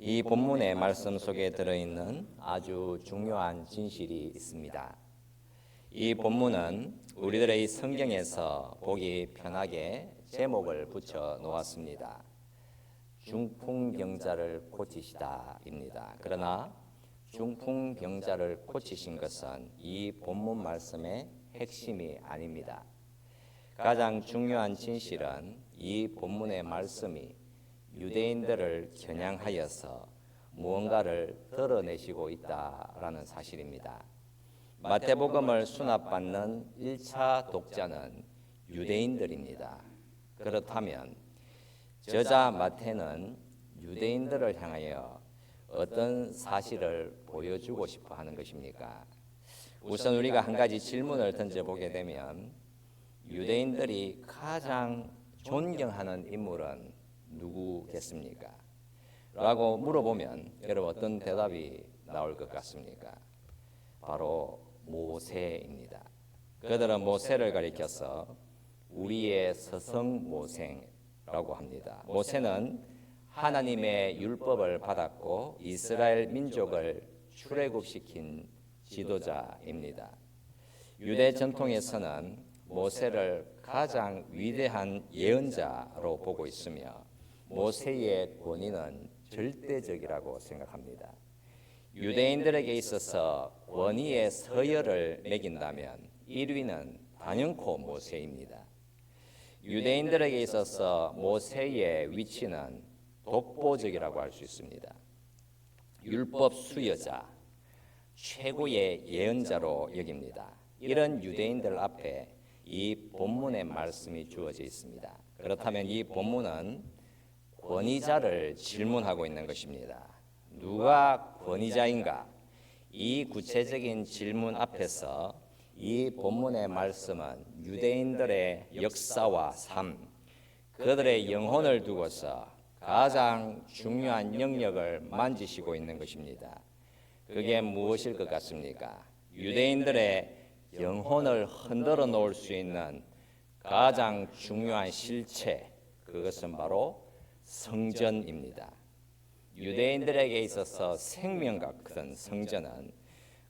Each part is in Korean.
이 본문의 말씀 속에 들어있는 아주 중요한 진실이 있습니다. 이 본문은 우리들의 성경에서 보기 편하게 제목을 붙여 놓았습니다. 중풍병자를 고치시다입니다. 그러나 중풍병자를 고치신 것은 이 본문 말씀의 핵심이 아닙니다. 가장 중요한 진실은 이 본문의 말씀이 유대인들을 겨냥하여서 무언가를 드러내시고 있다라는 사실입니다. 마태복음을 수납받는 1차 독자는 유대인들입니다. 그렇다면 저자 마태는 유대인들을 향하여 어떤 사실을 보여주고 싶어 하는 것입니까? 우선 우리가 한 가지 질문을 던져보게 되면 유대인들이 가장 존경하는 인물은 누구겠습니까? 라고 물어보면 여러분 어떤 대답이 나올 것 같습니까? 바로 모세입니다. 그들은 모세를 가리켜서 우리의 스승 모세라고 합니다. 모세는 하나님의 율법을 받았고 이스라엘 민족을 출애굽시킨 지도자입니다. 유대 전통에서는 모세를 가장 위대한 예언자로 보고 있으며 모세의 권위는 절대적이라고 생각합니다. 유대인들에게 있어서 권위의 서열을 매긴다면 1위는 단연코 모세입니다. 유대인들에게 있어서 모세의 위치는 독보적이라고 할 수 있습니다. 율법 수여자, 최고의 예언자로 여깁니다. 이런 유대인들 앞에 이 본문의 말씀이 주어져 있습니다. 그렇다면 이 본문은 권위자를 질문하고 있는 것입니다. 누가 권위자인가? 이 구체적인 질문 앞에서 이 본문의 말씀은 유대인들의 역사와 삶, 그들의 영혼을 두고서 가장 중요한 영역을 만지시고 있는 것입니다. 그게 무엇일 것 같습니까? 유대인들의 영혼을 흔들어 놓을 수 있는 가장 중요한 실체, 그것은 바로 성전입니다. 유대인들에게 있어서 생명 같은 성전은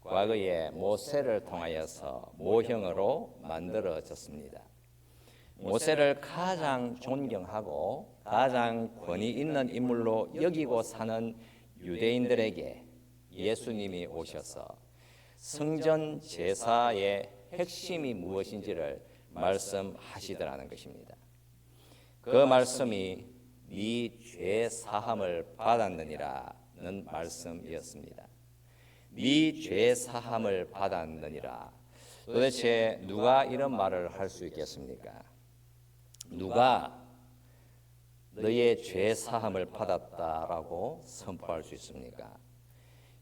과거에 모세를 통하여서 모형으로 만들어졌습니다. 모세를 가장 존경하고 가장 권위 있는 인물로 여기고 사는 유대인들에게 예수님이 오셔서 성전 제사의 핵심이 무엇인지를 말씀하시더라는 것입니다. 그 말씀이 네 죄 사함을 받았느니라는 말씀이었습니다. 네 죄 사함을 받았느니라. 도대체 누가 이런 말을 할 수 있겠습니까? 누가 너의 죄 사함을 받았다라고 선포할 수 있습니까?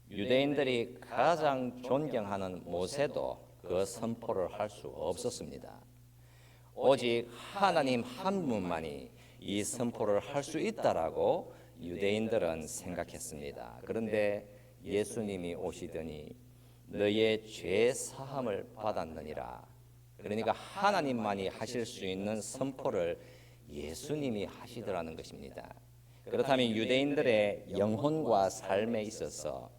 유대인들이 가장 존경하는 모세도 그 선포를 할 수 없었습니다. 오직 하나님 한 분만이 이 선포를 할 수 있다라고 유대인들은 생각했습니다. 그런데 예수님이 오시더니 너의 죄 사함을 받았느니라. 그러니까 하나님만이 하실 수 있는 선포를 예수님이 하시더라는 것입니다. 그렇다면 유대인들의 영혼과 삶에 있어서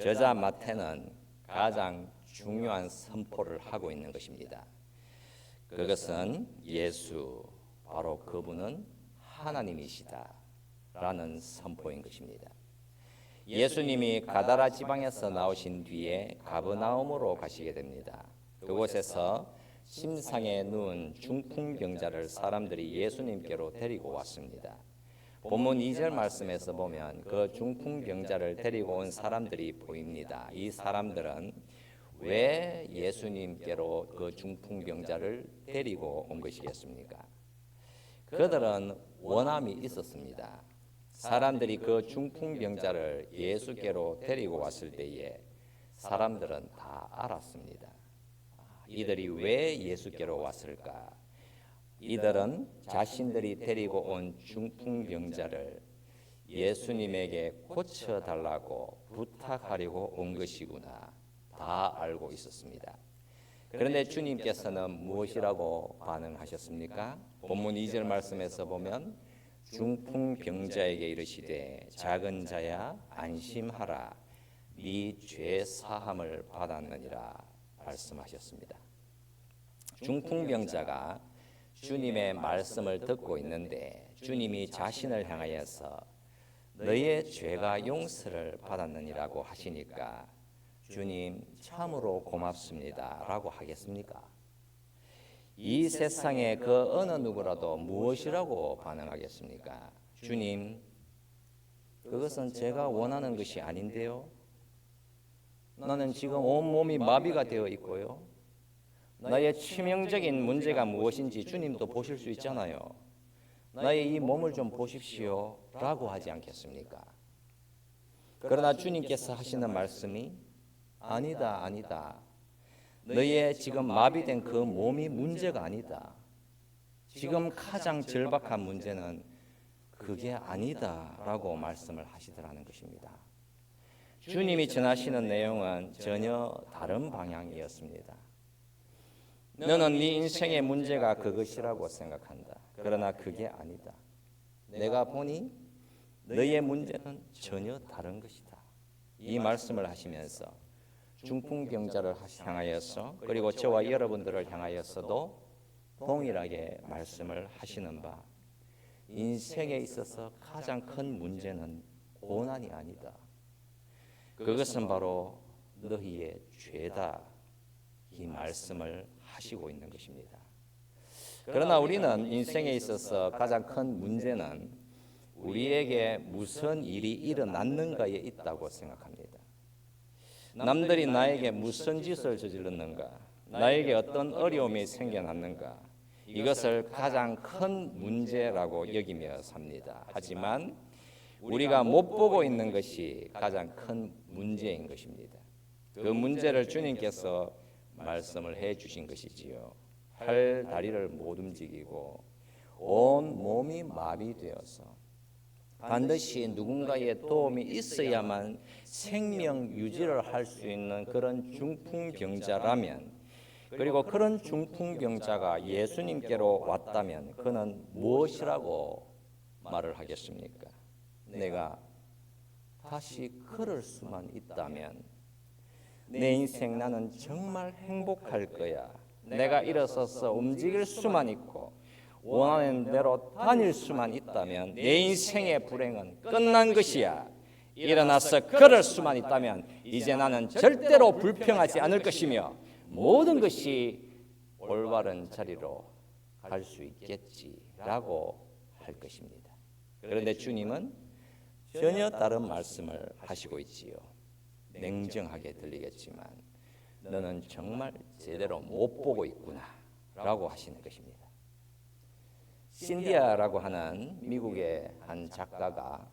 저자 마태는 가장 중요한 선포를 하고 있는 것입니다. 그것은 예수, 바로 그분은 하나님이시다라는 선포인 것입니다. 예수님이 가다라 지방에서 나오신 뒤에 가버나움으로 가시게 됩니다. 그곳에서 심상에 누운 중풍병자를 사람들이 예수님께로 데리고 왔습니다. 본문 2절 말씀에서 보면 그 중풍병자를 데리고 온 사람들이 보입니다. 이 사람들은 왜 예수님께로 그 중풍병자를 데리고 온 것이겠습니까? 그들은 원함이 있었습니다. 사람들이 그 중풍병자를 예수께로 데리고 왔을 때에 사람들은 다 알았습니다. 이들이 왜 예수께로 왔을까? 이들은 자신들이 데리고 온 중풍병자를 예수님에게 고쳐달라고 부탁하려고 온 것이구나 다 알고 있었습니다. 그런데 주님께서는 무엇이라고 반응하셨습니까? 본문 2절 말씀에서 보면 중풍병자에게 이르시되 작은 자야 안심하라 네 죄 사함을 받았느니라 말씀하셨습니다. 중풍병자가 주님의 말씀을 듣고 있는데 주님이 자신을 향하여서 너의 죄가 용서를 받았느니라고 하시니까 주님 참으로 고맙습니다 라고 하겠습니까? 이 세상에 그 어느 누구라도 무엇이라고 반응하겠습니까? 주님, 그것은 제가 원하는 것이 아닌데요. 나는 지금 온몸이 마비가 되어 있고요. 나의 치명적인 문제가 무엇인지 주님도 보실 수 있잖아요. 나의 이 몸을 좀 보십시오 라고 하지 않겠습니까? 그러나 주님께서 하시는 말씀이 아니다, 아니다. 너의 지금 마비된 그 몸이 문제가 아니다. 지금 가장 절박한 문제는 그게 아니다 라고 말씀을 하시더라는 것입니다. 주님이 전하시는 내용은 전혀 다른 방향이었습니다. 너는 네 인생의 문제가 그것이라고 생각한다. 그러나 그게 아니다. 내가 보니 너의 문제는 전혀 다른 것이다. 이 말씀을 하시면서 중풍병자를 향하여서 그리고 저와 여러분들을 향하여서도 동일하게 말씀을 하시는 바 인생에 있어서 가장 큰 문제는 고난이 아니다. 그것은 바로 너희의 죄다. 이 말씀을 하시고 있는 것입니다. 그러나 우리는 인생에 있어서 가장 큰 문제는 우리에게 무슨 일이 일어났는가에 있다고 생각합니다. 남들이 나에게 무슨 짓을 저질렀는가, 나에게 어떤 어려움이 생겨났는가, 이것을 가장 큰 문제라고 여기며 삽니다. 하지만 우리가 못 보고 있는 것이 가장 큰 문제인 것입니다. 그 문제를 주님께서 말씀을 해 주신 것이지요. 팔, 다리를 못 움직이고 온 몸이 마비되어서 반드시 누군가의 도움이 있어야만 생명 유지를 할 수 있는 그런 중풍병자라면, 그리고 그런 중풍병자가 예수님께로 왔다면 그는 무엇이라고 말을 하겠습니까? 내가 다시 걸을 수만 있다면 내 인생 나는 정말 행복할 거야. 내가 일어서서 움직일 수만 있고 원하는 대로 다닐 수만 있다면 내 인생의 불행은 끝난 것이야. 일어나서 걸을 수만 있다면 이제 나는 절대로 불평하지 않을 것이며 모든 것이 올바른 자리로 갈 수 있겠지라고 할 것입니다. 그런데 주님은 전혀 다른 말씀을 하시고 있지요. 냉정하게 들리겠지만 너는 정말 제대로 못 보고 있구나 라고 하시는 것입니다. 신디아라고 하는 미국의 한 작가가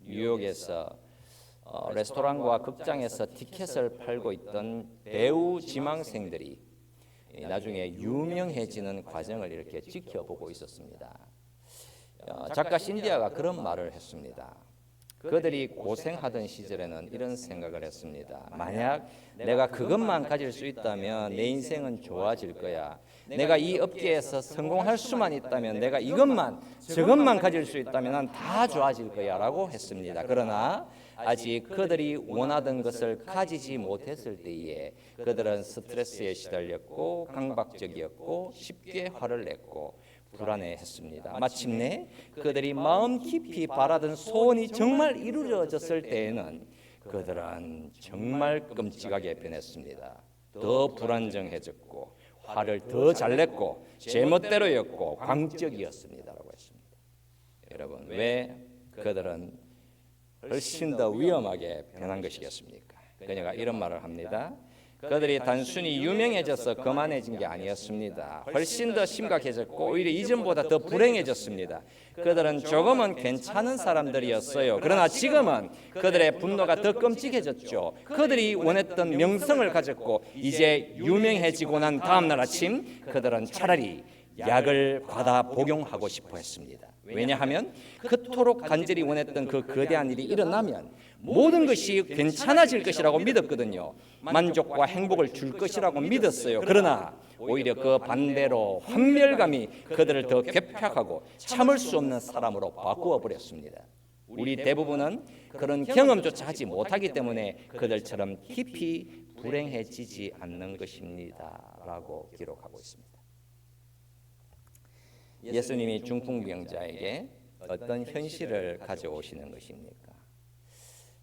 뉴욕에서 레스토랑과 극장에서 티켓을 팔고 있던 배우 지망생들이 나중에 유명해지는 과정을 이렇게 지켜보고 있었습니다. 작가 신디아가 그런 말을 했습니다. 그들이 고생하던 시절에는 이런 생각을 했습니다. 만약 내가 그것만 가질 수 있다면 내 인생은 좋아질 거야. 내가 이 업계에서 성공할 수만 있다면, 내가 이것만 저것만 가질 수 있다면 난 다 좋아질 거야 라고 했습니다. 그러나 아직 그들이 원하던 것을 가지지 못했을 때에 그들은 스트레스에 시달렸고 강박적이었고 쉽게 화를 냈고 불안해했습니다. 마침내 그들이 마음 깊이 바라던 소원이 정말 이루어졌을 때에는 그들은 정말 끔찍하게 변했습니다. 더 불안정해졌고 화를 더 잘 냈고 제멋대로였고 광적이었습니다라고 했습니다. 여러분, 왜 그들은 훨씬 더 위험하게 변한 것이겠습니까? 그녀가 이런 말을 합니다. 그들이 단순히 유명해져서 거만해진 게 아니었습니다. 훨씬 더 심각해졌고 오히려 이전보다 더 불행해졌습니다. 그들은 조금은 괜찮은 사람들이었어요. 그러나 지금은 그들의 분노가 더 끔찍해졌죠. 그들이 원했던 명성을 가졌고 이제 유명해지고 난 다음 날 아침 그들은 차라리 약을 받아 복용하고 싶어 했습니다. 왜냐하면 그토록 간절히 원했던 그 거대한 일이 일어나면 모든 것이 괜찮아질 것이라고 믿었거든요. 만족과 행복을 줄 것이라고 믿었어요. 그러나 오히려 그 반대로 환멸감이 그들을 더 괴팍하고 참을 수 없는 사람으로 바꾸어 버렸습니다. 우리 대부분은 그런 경험조차 하지 못하기 때문에 그들처럼 깊이 불행해지지 않는 것입니다 라고 기록하고 있습니다. 예수님이 중풍병자에게 어떤 현실을 가져오시는 것입니까?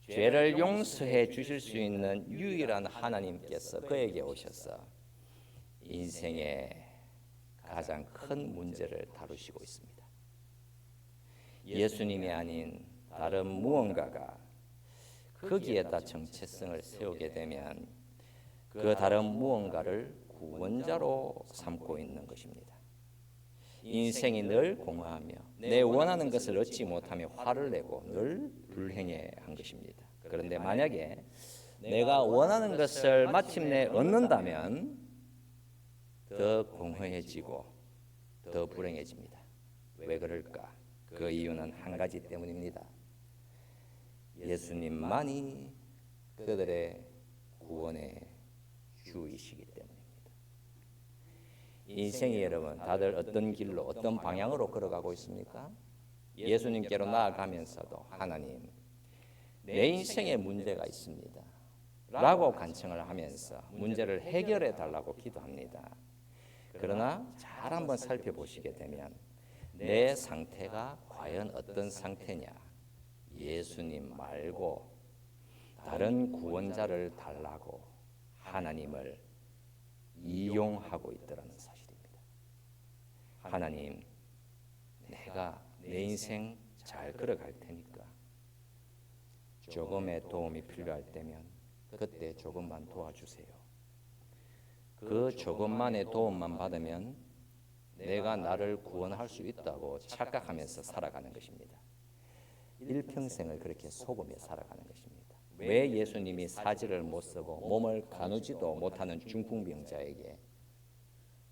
죄를 용서해 주실 수 있는 유일한 하나님께서 그에게 오셔서 인생의 가장 큰 문제를 다루시고 있습니다. 예수님이 아닌 다른 무언가가 거기에다 정체성을 세우게 되면 그 다른 무언가를 구원자로 삼고 있는 것입니다. 인생이 늘 공허하며 내 원하는 것을 얻지 못하며 화를 내고 늘 불행해한 것입니다. 그런데 만약에 내가 원하는 것을 마침내 얻는다면 더 공허해지고 더 불행해집니다. 왜 그럴까? 그 이유는 한 가지 때문입니다. 예수님만이 그들의 구원의 주이시기 때문입니다. 인생이 여러분 다들 어떤 길로 어떤 방향으로 걸어가고 있습니까? 예수님께로 나아가면서도 하나님 내 인생에 문제가 있습니다 라고 간청을 하면서 문제를 해결해 달라고 기도합니다. 그러나 잘 한번 살펴보시게 되면 내 상태가 과연 어떤 상태냐? 예수님 말고 다른 구원자를 달라고 하나님을 이용하고 있더라는 사실입니다. 하나님, 내가 내 인생 잘 걸어갈 테니까 조금의 도움이 필요할 때면 그때 조금만 도와주세요. 그 조금만의 도움만 받으면 내가 나를 구원할 수 있다고 착각하면서 살아가는 것입니다. 일평생을 그렇게 속으며 살아가는 것입니다. 왜 예수님이 사지를 못 쓰고 몸을 가누지도 못하는 중풍병자에게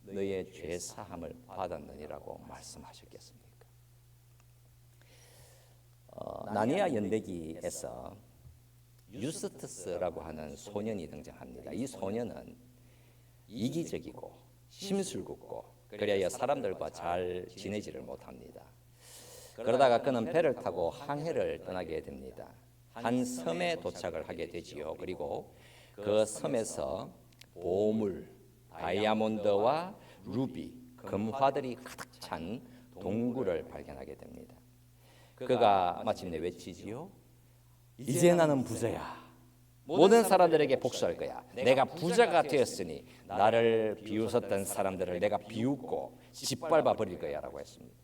너의 죄 사함을 받았느니라고 말씀하셨겠습니까? 나니아 연대기에서 유스투스라고 하는 소년이 등장합니다. 이 소년은 이기적이고 심술궂고 그래야 사람들과 잘 지내지를 못합니다. 그러다가 그는 배를 타고 항해를 떠나게 됩니다. 한 섬에 도착을 하게 되지요. 그리고 그 섬에서 보물, 다이아몬드와 루비, 금화들이 가득 찬 동굴을 발견하게 됩니다. 그가 마침내 외치지요. 이제 나는 부자야. 모든 사람들에게 복수할 거야. 내가 부자가 되었으니 나를 비웃었던 사람들을 내가 비웃고 짓밟아 버릴 거야 라고 했습니다.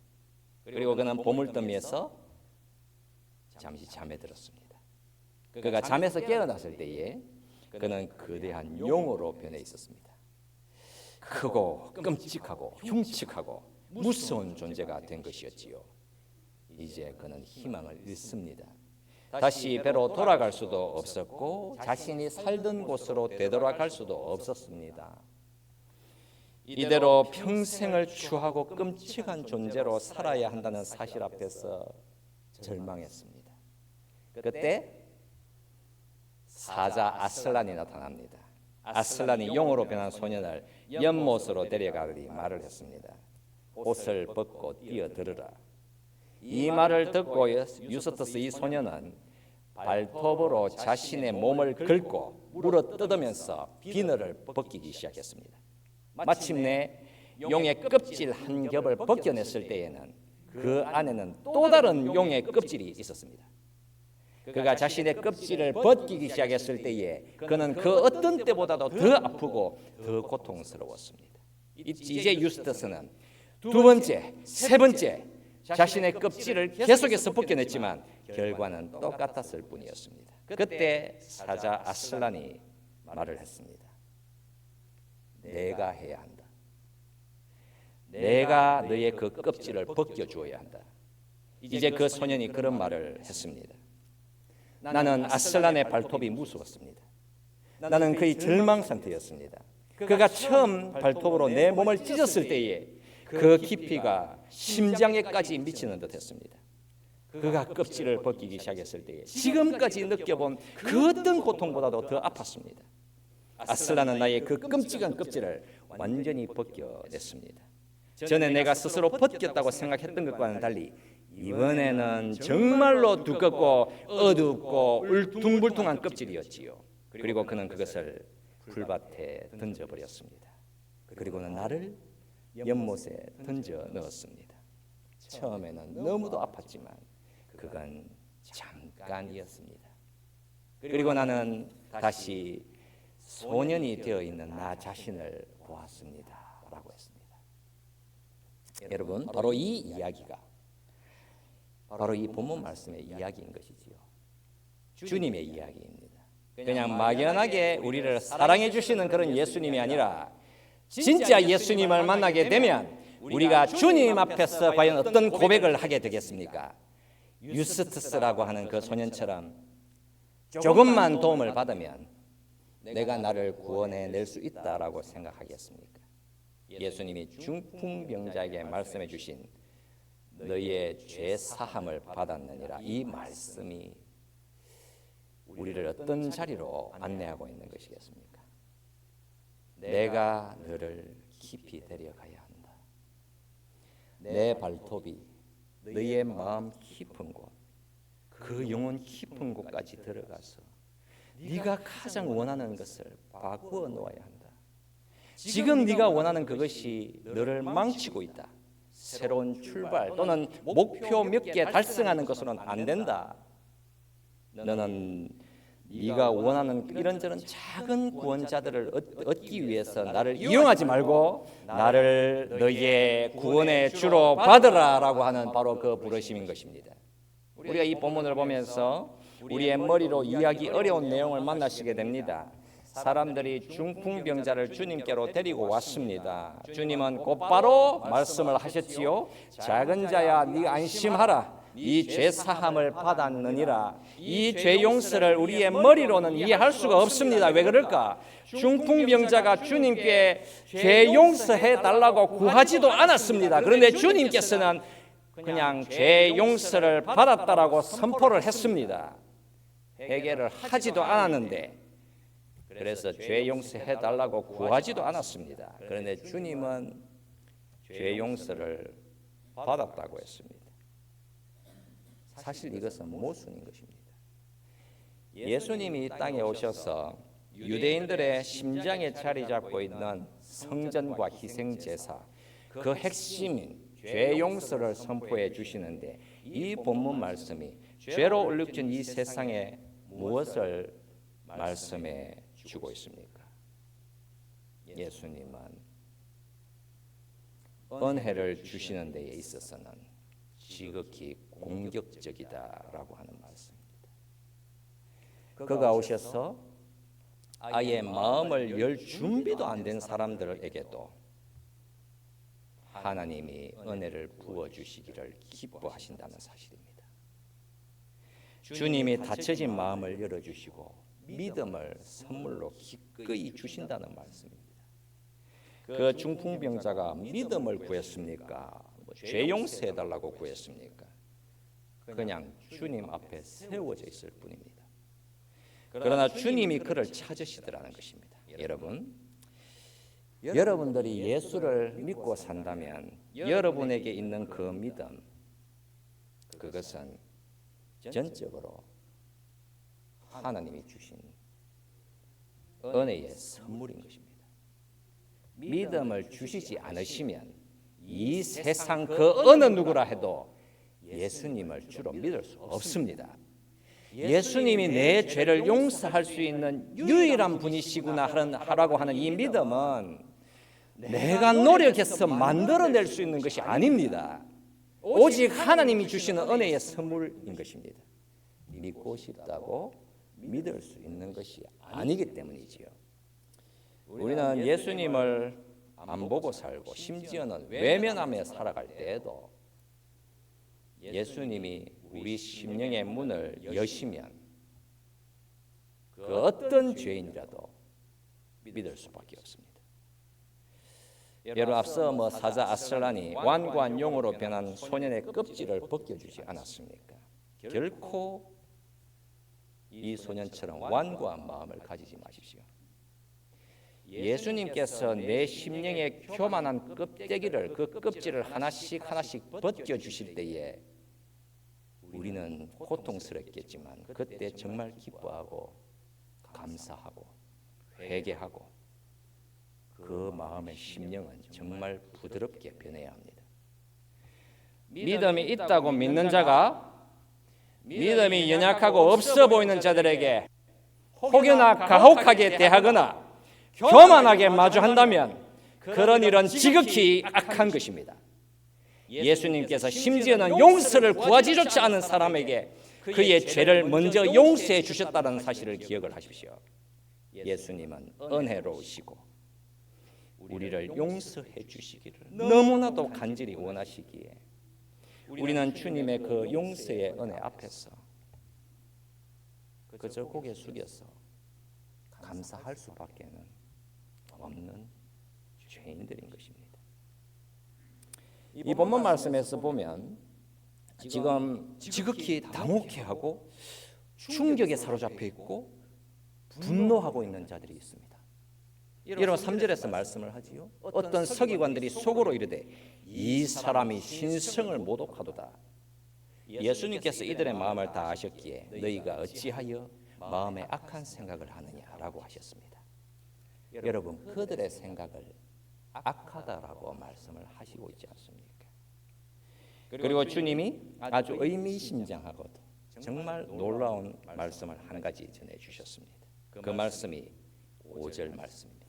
그리고 그는 보물더미에서 잠시 잠에 들었습니다. 그가 잠에서 깨어났을 때에 그는 거대한 용으로 변해 있었습니다. 크고 끔찍하고 흉측하고 무서운 존재가 된 것이었지요. 이제 그는 희망을 잃습니다. 다시 배로 돌아갈 수도 없었고 자신이 살던 곳으로 되돌아갈 수도 없었습니다. 이대로 평생을 추하고 끔찍한 존재로 살아야 한다는 사실 앞에서 절망했습니다. 그때 사자 아슬란이 나타납니다. 아슬란이 용으로 변한 소년을 연못으로 데려가더니 말을 했습니다. 옷을 벗고 뛰어들으라. 이 말을 듣고 유스투스 이 소년은 발톱으로 자신의 몸을 긁고 물어 뜯으면서 비늘을 벗기기 시작했습니다. 마침내 용의 껍질 한 겹을 벗겨냈을 때에는 그 안에는 또 다른 용의 껍질이 있었습니다. 그가 자신의 껍질을 벗기기 시작했을 때에 그는 그 어떤 때보다도 더 아프고 더 고통스러웠습니다. 이제 유스투스는 두 번째, 세 번째 자신의 껍질을 계속해서 벗겨냈지만 결과는 똑같았을 뿐이었습니다. 그때 사자 아슬란이 말을 했습니다. 내가 해야 한다. 내가 너의 그 껍질을 벗겨주어야 한다. 이제 그 소년이 그런 말을 했습니다. 나는 아슬란의 발톱이 무서웠습니다. 나는 그의 절망 상태였습니다. 그가 처음 발톱으로 내 몸을 찢었을 때에 그 깊이가 심장에까지 미치는 듯했습니다. 그가 껍질을 벗기기 시작했을 때에 지금까지 느껴본 그 어떤 고통보다도 더 아팠습니다. 아슬라는 나의 그 끔찍한 껍질을 완전히 벗겨냈습니다. 전에 내가 스스로 벗겼다고 생각했던 것과는 달리 이번에는 정말로 두껍고 어둡고 울퉁불퉁한 껍질이었지요. 그리고 그는 그것을 풀밭에 던져버렸습니다. 그리고는 나를 연못에 던져 넣었습니다. 처음에는 너무도 아팠지만 그건 잠깐이었습니다. 그리고 나는 다시 소년이 되어 있는 나 자신을 보았습니다. 라고 했습니다. 여러분, 바로 이 이야기가 바로 이 본문 말씀의 이야기인 것이지요. 주님의 이야기입니다. 그냥 막연하게 우리를 사랑해 주시는 그런 예수님이 아니라 진짜 예수님을 만나게 되면 우리가 주님 앞에서 과연 어떤 고백을 하게 되겠습니까? 유스투스라고 하는 그 소년처럼 조금만 도움을 받으면 내가 나를 구원해낼 수 있다라고 생각하겠습니까? 예수님이 중풍병자에게 말씀해 주신 너희의 죄 사함을 받았느니라, 이 말씀이 우리를 어떤 자리로 안내하고 있는 것이겠습니까? 내가 너를 깊이 데려가야 한다. 내 발톱이 너희의 마음 깊은 곳, 그 영혼 깊은 곳까지 들어가서 네가 가장 원하는 것을 바꾸어 놓아야 한다. 지금 네가 원하는 그것이 너를 망치고 있다. 새로운 출발 또는 목표 몇 개 달성하는 것으로는 안 된다. 너는 네가 원하는 이런저런 작은 구원자들을 얻기 위해서 나를 이용하지 말고 나를 너희의 구원의 주로 받으라라고 하는 바로 그 부르심인 것입니다. 우리가 이 본문을 보면서 우리의 머리로 이해하기 어려운 내용을 만나시게 됩니다. 사람들이 중풍병자를 주님께로 데리고 왔습니다. 주님은 곧바로 말씀을 하셨지요. 작은 자야, 네가 안심하라. 이 죄 사함을 받았느니라. 이 죄 용서를 우리의 머리로는 이해할 수가 없습니다. 왜 그럴까? 중풍병자가 주님께 죄 용서해 달라고 구하지도 않았습니다. 그런데 주님께서는 그냥 죄 용서를 받았다라고 선포를 했습니다. 회개를 하지도 않았는데, 그래서 죄 용서해 달라고 구하지도 않았습니다. 그런데 주님은 죄 용서를 받았다고 했습니다. 사실 이것은 모순인 것입니다. 예수님이 이 땅에 오셔서 유대인들의 심장에 자리 잡고 있는 성전과 희생제사, 그 핵심인 죄 용서를 선포해 주시는데, 이 본문 말씀이 죄로 얼룩진 이 세상에 무엇을 말씀해 주고 있습니까? 예수님은 은혜를 주시는 데에 있어서는 지극히 공격적이다라고 하는 말씀입니다. 그가 오셔서 아예 마음을 열 준비도 안 된 사람들에게도 하나님이 은혜를 부어주시기를 기뻐하신다는 사실입니다. 주님이 닫혀진 마음을 열어주시고 믿음을 선물로 기꺼이 주신다는 말씀입니다. 그 중풍병자가 믿음을 구했습니까? 죄 용서해달라고 구했습니까? 그냥 주님 앞에 세워져 있을 뿐입니다. 그러나 주님이 그를 찾으시더라는 것입니다. 여러분들이 예수를 믿고 산다면 여러분에게 있는 그 믿음, 그것은 전적으로 하나님이 주신 은혜의 선물인 것입니다. 믿음을 주시지 않으시면 이 세상 그 어느 누구라 해도 예수님을 주로 믿을 수 없습니다. 예수님이 내 죄를 용서할 수 있는 유일한 분이시구나 하라고 하는 이 믿음은 내가 노력해서 만들어낼 수 있는 것이 아닙니다. 오직 하나님이 주시는 은혜의 선물인 것입니다. 믿고 싶다고 믿을 수 있는 것이 아니기 때문이지요. 우리는 예수님을 안 보고 살고 심지어는 외면하며 살아갈 때에도 예수님이 우리 심령의 문을 여시면 그 어떤 죄인이라도 믿을 수밖에 없습니다. 여러분 앞서 사자 아슬란이 완고한 용으로 변한 소년의 껍질을 벗겨주지 않았습니까? 결코 이 소년처럼 완고한 마음을 가지지 마십시오. 예수님께서 내 심령의 교만한 껍데기를 그 껍질을 하나씩 벗겨주실 때에 우리는 고통스럽겠지만 그때 정말 기뻐하고 감사하고 회개하고 그 마음의 심령은 정말 부드럽게 변해야 합니다. 믿음이 있다고 믿는 자가 믿음이 연약하고 없어 보이는 자들에게 혹여나 가혹하게 대하거나 교만하게 마주한다면 그런 일은 지극히 악한 것입니다. 예수님께서 심지어는 용서를 구하지조차 않은 사람에게 그의 죄를 먼저 용서해 주셨다는 사실을 기억을 하십시오. 예수님은 은혜로우시고 우리를 용서해 주시기를 너무나도 간절히 원하시기에 우리는 주님의 그 용서의 은혜 앞에서 그저 고개 숙여서 감사할 수밖에는 없는 죄인들인 것입니다. 이 본문 말씀에서 보면 지금 지극히 당혹해하고 충격에 사로잡혀 있고 분노하고 있는 자들이 있습니다. 여러분 3절에서 말씀을 하지요. 어떤 서기관들이 속으로 이르되 이 사람이 신성을 모독하도다. 예수님께서 이들의 마음을 다 아셨기에 너희가 어찌하여 마음에 악한 생각을 하느냐라고 하셨습니다. 여러분 그들의 생각을 악하다라고 말씀을 하시고 있지 않습니까? 그리고 주님이 아주 의미심장하고도 정말 놀라운 말씀을 한 가지 전해주셨습니다. 그 말씀이 5절 말씀입니다.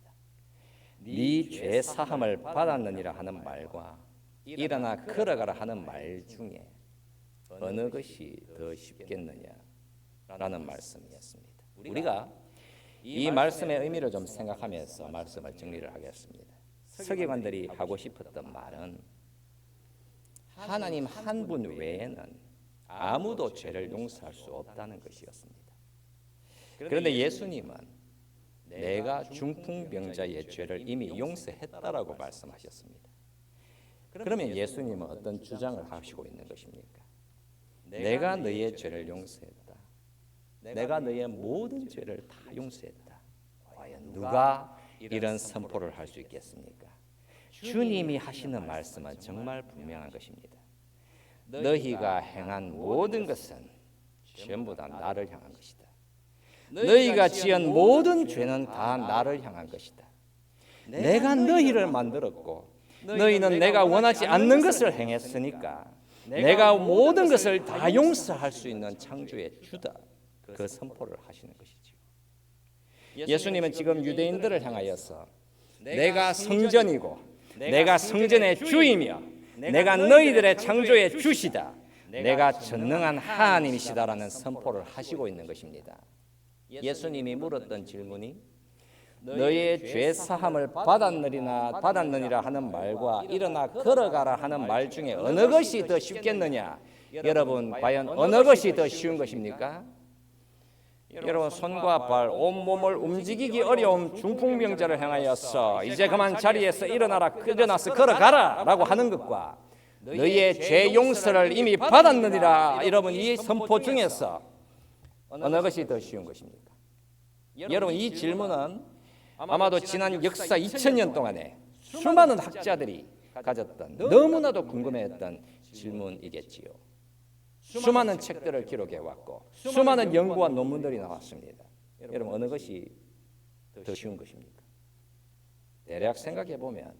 네 죄 사함을 받았느니라 하는 말과 일어나 걸어가라 하는 말 중에 어느 것이 더 쉽겠느냐라는 말씀이었습니다. 우리가 이 말씀의 의미를 좀 생각하면서 말씀을 정리를 하겠습니다. 서기관들이 하고 싶었던 말은 하나님 한 분 외에는 아무도 죄를 용서할 수 없다는 것이었습니다. 그런데 예수님은 내가 중풍병자의 죄를 이미 용서했다라고 말씀하셨습니다. 그러면 예수님은 어떤 주장을 하시고 있는 것입니까? 내가 너의 죄를 용서했다. 내가 너의 모든 죄를 다 용서했다. 과연 누가 이런 선포를 할 수 있겠습니까? 주님이 하시는 말씀은 정말 분명한 것입니다. 너희가 행한 모든 것은 전부 다 나를 향한 것이다. 너희가 지은 모든 죄는 다 나를 향한 것이다. 내가 너희를 만들었고 너희는 내가 원하지 않는 것을 행했으니까 내가 모든 것을 다 용서할 수 있는 창조의 주다. 그 선포를 하시는 것이죠. 예수님은 지금 유대인들을 향하여서 내가 성전이고 내가 성전의 주이며 내가 너희들의 창조의 주시다. 내가 전능한 하나님이시다라는 선포를 하시고 있는 것입니다. 예수님이 물었던 질문이 너의 죄 사함을 받았느니라 하는 말과 일어나 걸어가라 하는 말 중에 어느 것이 더 쉽겠느냐? 여러분 과연 어느 것이 더 쉬운 것입니까? 여러분 손과 발, 온몸을 움직이기 어려운 중풍병자를 향하여서 이제 그만 자리에서 일어나서 걸어가라 라고 하는 것과 너희의 죄 용서를 이미 받았느니라 여러분 이 선포 중에서 어느 것이 더 쉬운 것입니까? 여러분 이 질문은 아마도 지난 역사 2000년 동안에 수많은 학자들이 가졌던 너무나도 궁금해했던 질문이겠지요. 수많은 책들을 기록해왔고 수많은 연구와 논문들이 나왔습니다. 여러분 어느 것이 더 쉬운 것입니까? 대략 생각해보면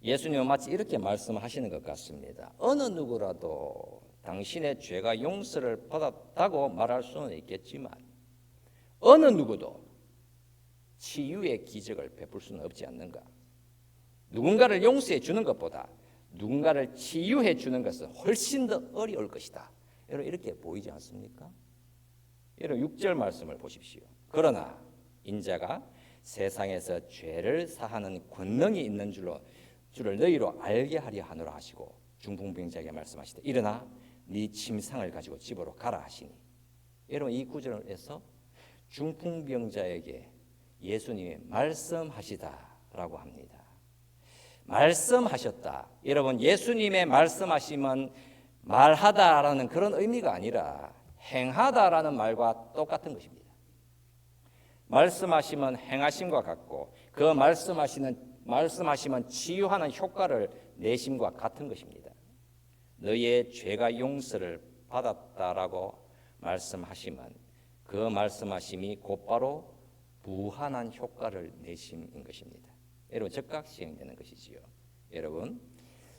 예수님은 마치 이렇게 말씀하시는 것 같습니다. 어느 누구라도 당신의 죄가 용서를 받았다고 말할 수는 있겠지만 어느 누구도 치유의 기적을 베풀 수는 없지 않는가? 누군가를 용서해 주는 것보다 누군가를 치유해 주는 것은 훨씬 더 어려울 것이다. 여러분 이렇게 보이지 않습니까? 여러분 6절 말씀을 보십시오. 그러나 인자가 세상에서 죄를 사하는 권능이 있는 줄을 너희로 알게 하려 하노라 하시고 중풍병자에게 말씀하시되 일어나 네 침상을 가지고 집으로 가라 하시니 여러분 이 구절에서 중풍병자에게 예수님이 말씀하시다라고 합니다. 말씀하셨다. 여러분, 예수님의 말씀하심은 말하다라는 그런 의미가 아니라 행하다라는 말과 똑같은 것입니다. 말씀하심은 행하심과 같고 그 말씀하심은 치유하는 효과를 내심과 같은 것입니다. 너희의 죄가 용서를 받았다라고 말씀하심은 그 말씀하심이 곧바로 무한한 효과를 내심인 것입니다. 여러분, 즉각 시행되는 것이지요. 여러분,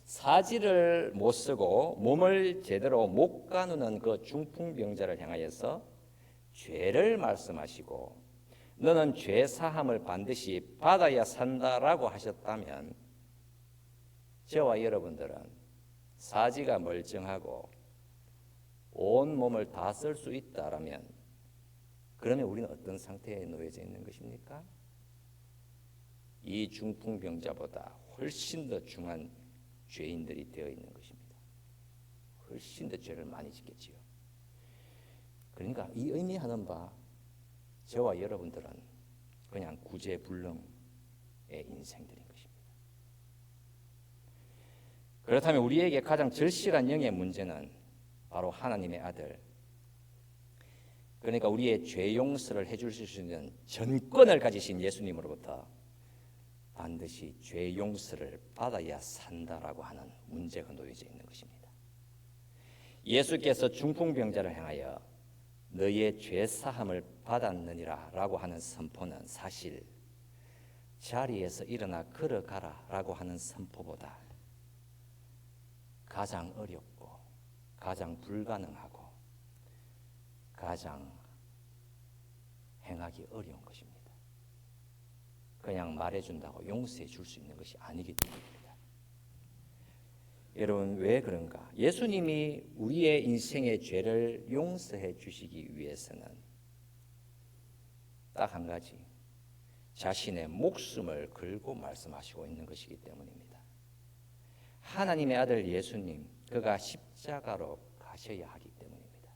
사지를 못 쓰고 몸을 제대로 못 가누는 그 중풍병자를 향하여서 죄를 말씀하시고 너는 죄 사함을 반드시 받아야 산다라고 하셨다면 저와 여러분들은 사지가 멀쩡하고 온 몸을 다 쓸 수 있다라면 그러면 우리는 어떤 상태에 놓여져 있는 것입니까? 이 중풍병자보다 훨씬 더 중한 죄인들이 되어 있는 것입니다. 훨씬 더 죄를 많이 짓겠지요. 그러니까 이 의미하는 바 저와 여러분들은 그냥 구제불능의 인생들인 것입니다. 그렇다면 우리에게 가장 절실한 영의 문제는 바로 하나님의 아들, 그러니까 우리의 죄 용서를 해주실 수 있는 전권을 가지신 예수님으로부터 반드시 죄 용서를 받아야 산다라고 하는 문제가 놓여져 있는 것입니다. 예수께서 중풍병자를 향하여 너희의 죄 사함을 받았느니라 라고 하는 선포는 사실 자리에서 일어나 걸어가라 라고 하는 선포보다 가장 어렵고 가장 불가능하고 가장 행하기 어려운 것입니다. 그냥 말해준다고 용서해 줄 수 있는 것이 아니기 때문입니다. 여러분, 왜 그런가? 예수님이 우리의 인생의 죄를 용서해 주시기 위해서는 딱 한 가지, 자신의 목숨을 걸고 말씀하시고 있는 것이기 때문입니다. 하나님의 아들 예수님, 그가 십자가로 가셔야 하기 때문입니다.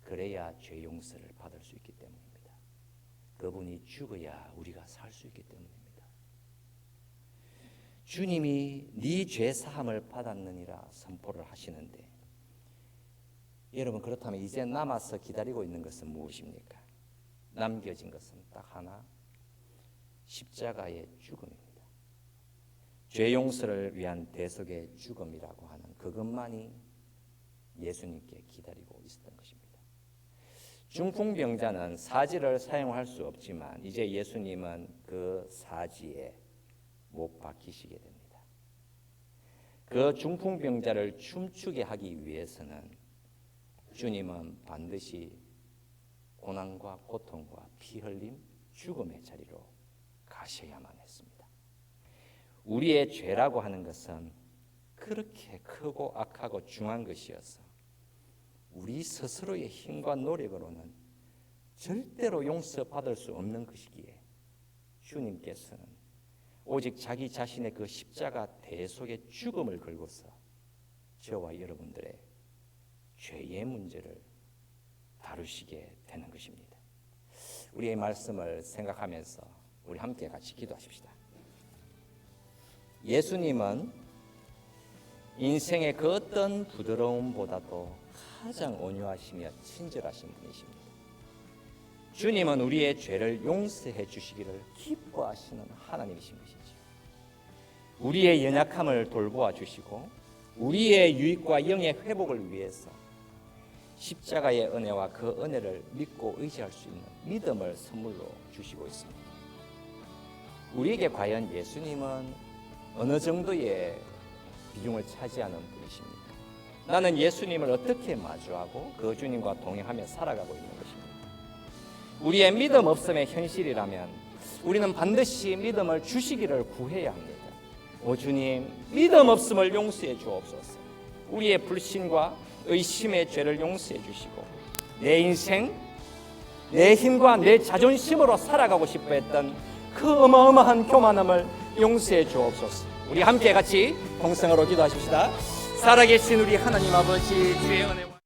그래야 죄 용서를 받을 수 있기 때문입니다. 그분이 죽어야 우리가 살 수 있기 때문입니다. 주님이 네 죄 사함을 받았느니라 선포를 하시는데, 여러분, 그렇다면 이제 남아서 기다리고 있는 것은 무엇입니까? 남겨진 것은 딱 하나, 십자가의 죽음입니다. 죄 용서를 위한 대속의 죽음이라고 하는 그것만이 예수님께 기다리고 있었던 것입니다. 중풍병자는 사지를 사용할 수 없지만 이제 예수님은 그 사지에 못 박히시게 됩니다. 그 중풍병자를 춤추게 하기 위해서는 주님은 반드시 고난과 고통과 피 흘림, 죽음의 자리로 가셔야만 했습니다. 우리의 죄라고 하는 것은 그렇게 크고 악하고 중한 것이어서 우리 스스로의 힘과 노력으로는 절대로 용서받을 수 없는 것이기에 주님께서는 오직 자기 자신의 그 십자가 대속의 죽음을 걸고서 저와 여러분들의 죄의 문제를 다루시게 되는 것입니다. 우리의 말씀을 생각하면서 우리 함께 같이 기도하십시다. 예수님은 인생의 그 어떤 부드러움보다도 가장 온유하시며 친절하신 분이십니다. 주님은 우리의 죄를 용서해 주시기를 기뻐하시는 하나님이신 것이죠. 우리의 연약함을 돌보아 주시고 우리의 유익과 영의 회복을 위해서 십자가의 은혜와 그 은혜를 믿고 의지할 수 있는 믿음을 선물로 주시고 있습니다. 우리에게 과연 예수님은 어느 정도의 비중을 차지하는 분이십니까? 나는 예수님을 어떻게 마주하고 그 주님과 동행하며 살아가고 있는 것입니다. 우리의 믿음 없음의 현실이라면 우리는 반드시 믿음을 주시기를 구해야 합니다. 오 주님, 믿음 없음을 용서해 주옵소서. 우리의 불신과 의심의 죄를 용서해 주시고 내 인생, 내 힘과 내 자존심으로 살아가고 싶어 했던 그 어마어마한 교만함을 용서해 주옵소서. 우리 함께 같이 동성으로 기도하십시다. 살아계신 우리 하나님 아버지, 주의 은혜와